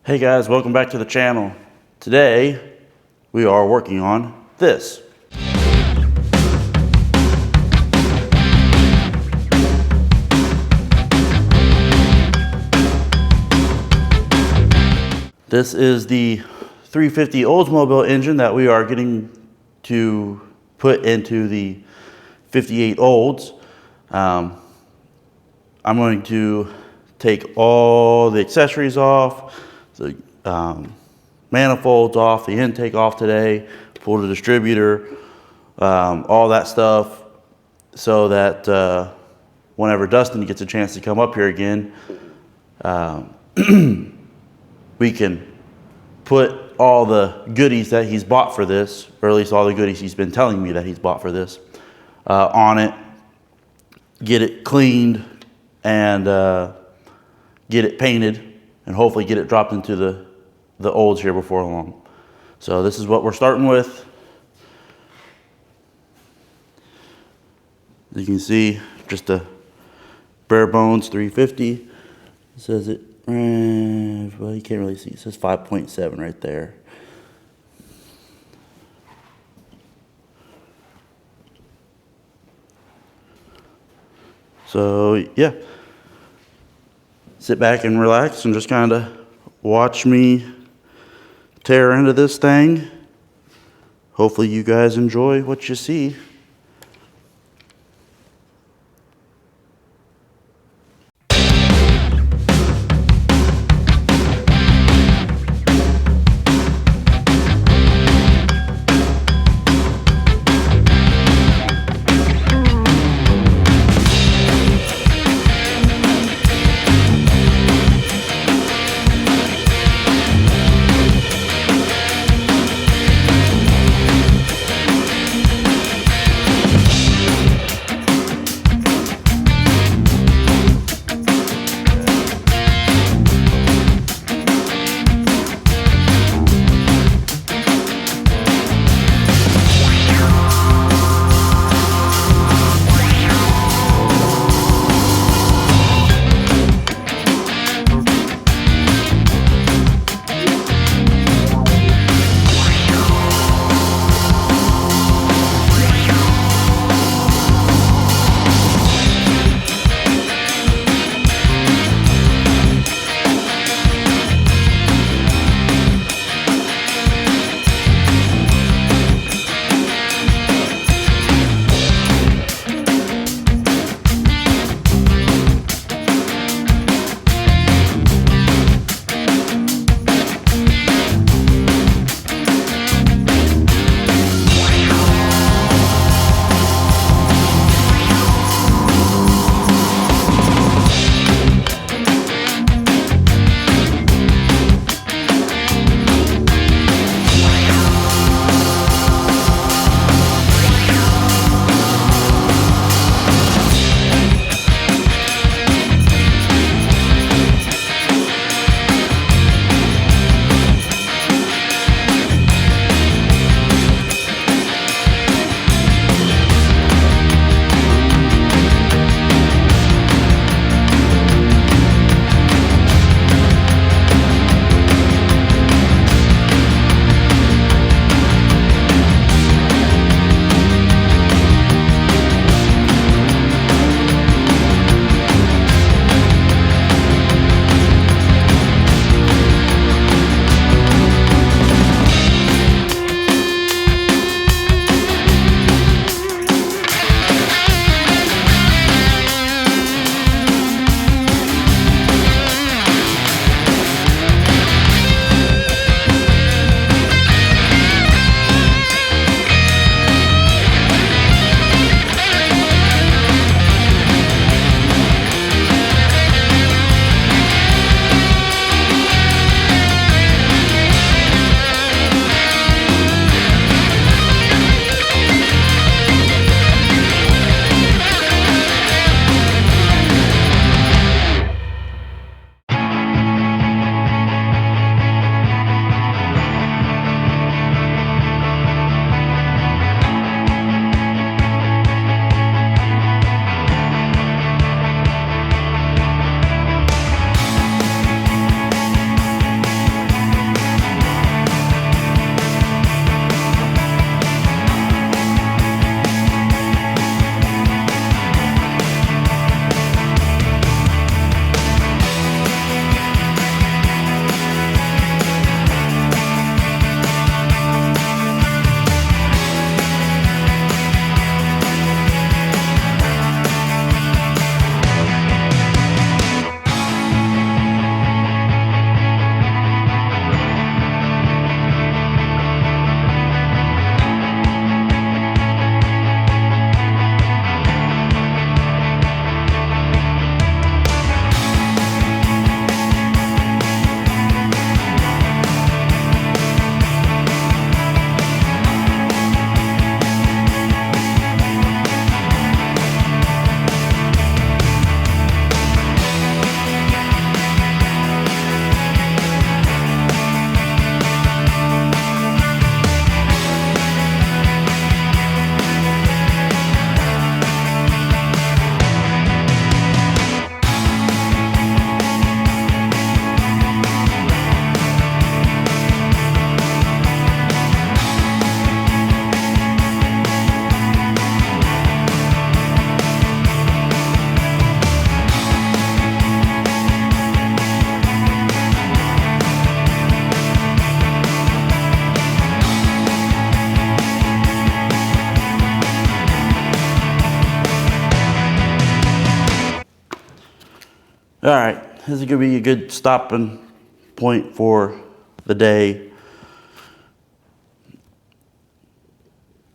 Hey guys, welcome back to the channel. Today we are working on this. This is the 350 Oldsmobile engine that we are getting to put into the 58 Olds. I'm going to take all the accessories off, the manifolds off, the intake off today, pull the distributor, all that stuff, so that whenever Dustin gets a chance to come up here again, we can put all the goodies that he's bought for this, or at least all the goodies he's been telling me that he's bought for this, on it, get it cleaned, and get it painted, and hopefully get it dropped into the Olds here before long. So this is what we're starting with. As you can see, just a bare bones 350. It says it, well, you can't really see. It says 5.7 right there. So yeah, sit back and relax and just kind of watch me tear into this thing. Hopefully you guys enjoy what you see. All right, this is gonna be a good stopping point for the day.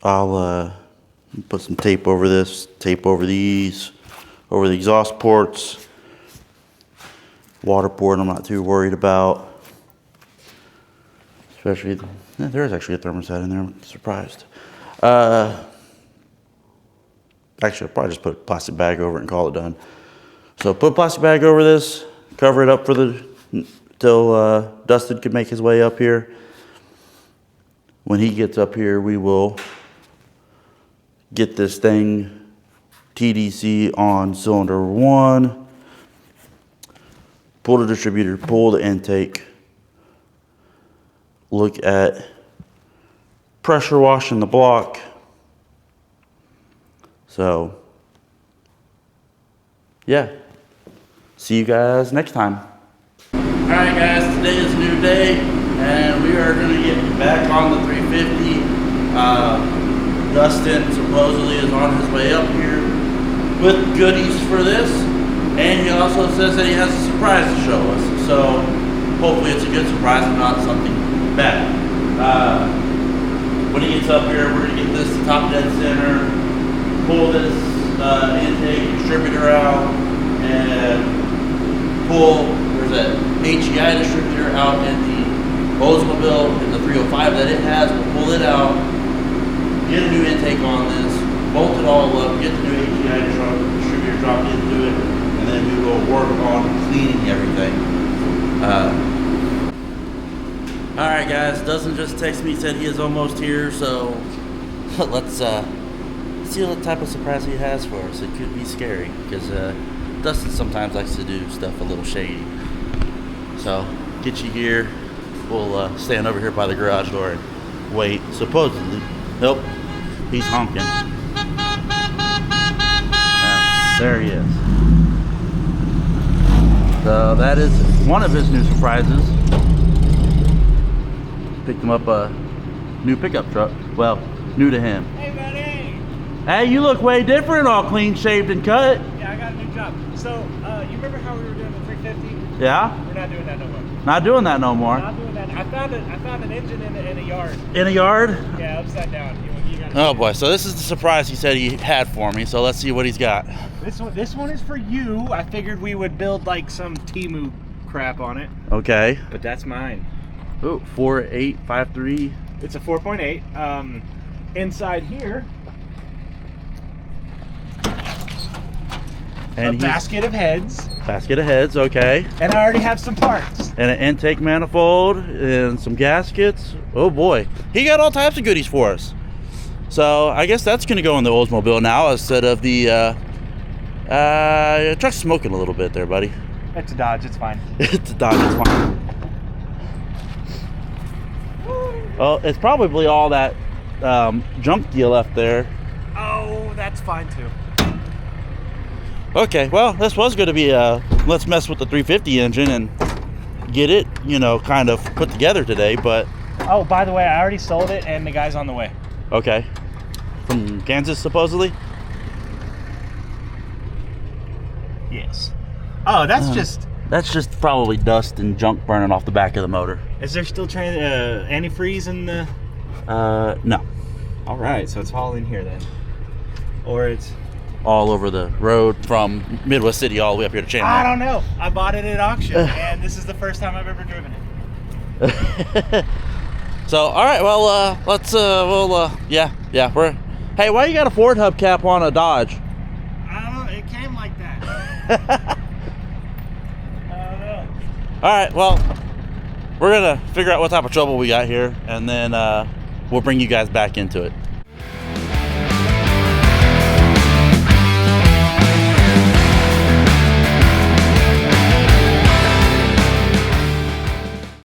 I'll put some tape over this, tape over these, over the exhaust ports. Water port I'm not too worried about. Especially, there is actually a thermostat in there, I'm surprised. Actually, I'll probably just put a plastic bag over it and call it done. So put a plastic bag over this, cover it up for till Dustin can make his way up here. When he gets up here, we will get this thing TDC on cylinder 1, pull the distributor, pull the intake, look at pressure washing the block. So, yeah. See you guys next time. Alright guys, today is a new day and we are going to get back on the 350. Dustin supposedly is on his way up here with goodies for this, and he also says that he has a surprise to show us. So hopefully it's a good surprise and not something bad. When he gets up here, we're going to get this top dead center, pull this intake distributor out, and pull, there's that HEI distributor out in the Oldsmobile in the 305 that it has. We'll pull it out, get a new intake on this, bolt it all up, get the new HEI distributor dropped into it, and then we will work on cleaning everything. Alright guys, Dustin just texted me, said he is almost here, so let's see what type of surprise he has for us. It could be scary, because Dustin sometimes likes to do stuff a little shady. So, get you here, we'll stand over here by the garage door and wait, supposedly. Nope, he's honking. There he is. So that is one of his new surprises. Picked him up a new pickup truck. Well, new to him. Hey buddy! Hey, you look way different, all clean shaved and cut. Yeah, I got a new job. So, you remember how we were doing the 350? Yeah? We're not doing that no more. Not doing that no more. Not doing that. I found an engine in a yard. In a yard? Yeah, upside down. You gotta Oh boy, so this is the surprise he said he had for me, so let's see what he's got. This one is for you. I figured we would build like some Temu crap on it. Okay. But that's mine. Oh, 4853. It's a 4.8. Inside here, And a basket of heads. Basket of heads, okay. And I already have some parts. And an intake manifold and some gaskets. Oh boy, he got all types of goodies for us. So I guess that's gonna go in the Oldsmobile now instead of the truck's smoking a little bit there, buddy. It's a Dodge, it's fine. It's a Dodge, it's fine. Well, it's probably all that junk you left there. Oh, that's fine too. Okay, well, this was going to be let's mess with the 350 engine and get it, you know, kind of put together today, but... Oh, by the way, I already sold it and the guy's on the way. Okay. From Kansas, supposedly? Yes. Oh, that's just... That's just probably dust and junk burning off the back of the motor. Is there still antifreeze in the... No. All right, so it's all in here then. Or it's... All over the road from Midwest City all the way up here to Chandler. I don't know. I bought it at auction, and this is the first time I've ever driven it. So, all right, well, let's, yeah, we're... Hey, why you got a Ford hubcap on a Dodge? I don't know. It came like that. I don't know. All right, well, we're going to figure out what type of trouble we got here, and then we'll bring you guys back into it.